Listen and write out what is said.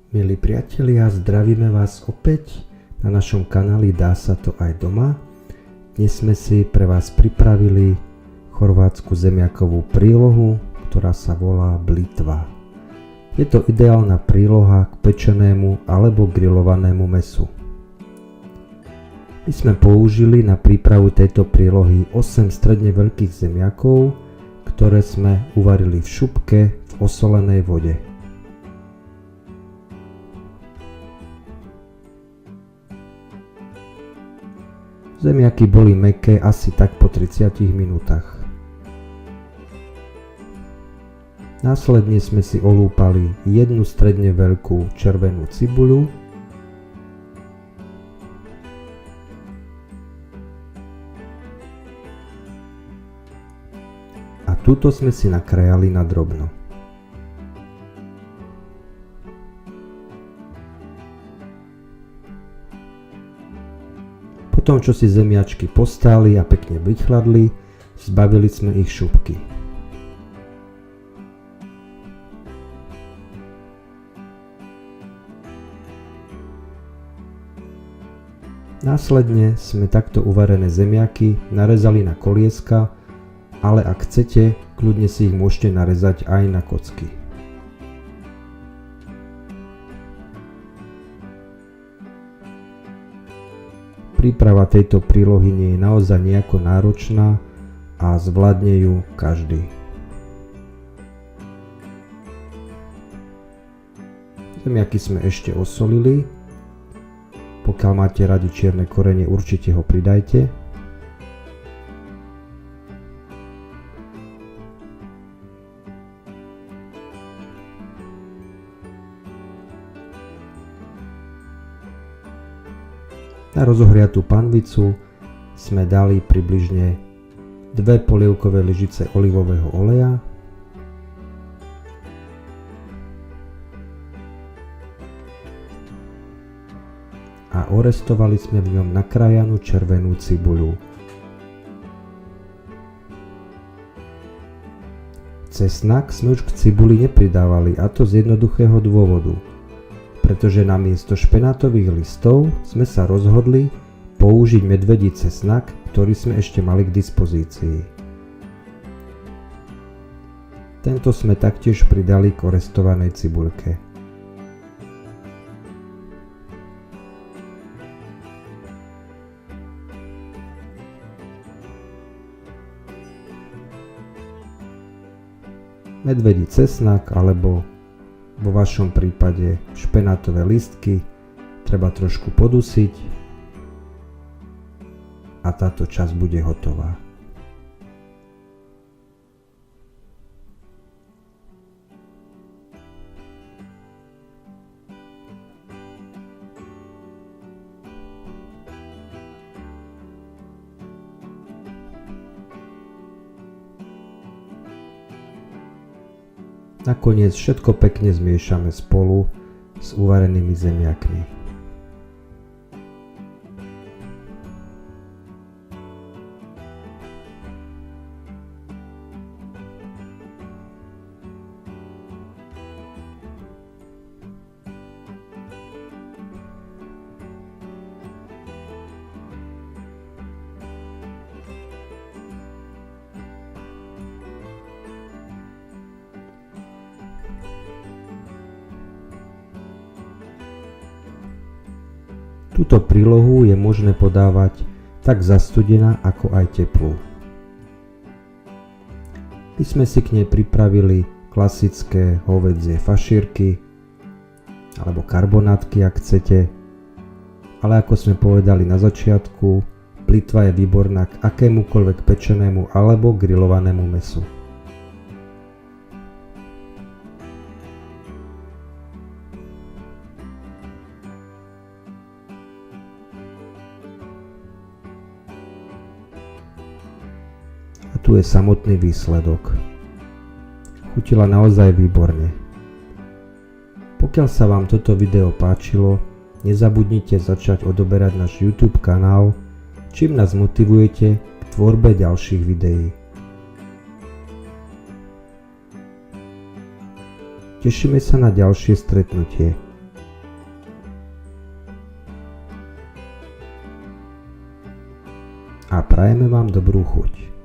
Milí priatelia, zdravíme vás opäť na našom kanáli Dá sa to aj doma. Dnes sme si pre vás pripravili chorvátsku zemiakovú prílohu, ktorá sa volá blitva. Je to ideálna príloha k pečenému alebo grillovanému mäsu. My sme použili na prípravu tejto prílohy 8 stredne veľkých zemiakov, ktoré sme uvarili v šupke v osolenej vode. Zemiaky boli mäkké asi tak po 30 minútach. Následne sme si olúpali jednu stredne veľkú červenú cibuľu, a túto sme si nakrájali na drobno. Potom, čo si zemiačky postáli a pekne vychladli, zbavili sme ich šupky. Následne sme takto uvarené zemiaky narezali na kolieska, ale ak chcete, kľudne si ich môžete narezať aj na kocky. Príprava tejto prílohy nie je naozaj nejako náročná a zvládne ju každý. Zemiaky sme ešte osolili. Pokiaľ máte radi čierne korene, určite ho pridajte. Na rozohriatú panvicu sme dali približne 2 polievkové lyžice olivového oleja, a orestovali sme v ňom nakrájanú červenú cibuľu. Cesnak sme už k cibuli nepridávali, a to z jednoduchého dôvodu, pretože namiesto špenátových listov sme sa rozhodli použiť medvedí cesnak, ktorý sme ešte mali k dispozícii. Tento sme taktiež pridali k orestovanej cibuľke. Medvedí cesnak alebo vo vašom prípade špenátové listky treba trošku podusiť a táto časť bude hotová. Nakoniec všetko pekne zmiešame spolu s uvarenými zemiakmi. Túto prílohu je možné podávať tak zastudená, ako aj teplú. My sme si k nej pripravili klasické hovädzie fašírky alebo karbonátky, ak chcete, ale ako sme povedali na začiatku, blitva je výborná k akémukoľvek pečenému alebo grillovanému mäsu. A tu je samotný výsledok. Chutila naozaj výborne. Pokiaľ sa vám toto video páčilo, nezabudnite začať odoberať náš YouTube kanál, čím nás motivujete k tvorbe ďalších videí. Tešíme sa na ďalšie stretnutie. a prajeme vám dobrú chuť.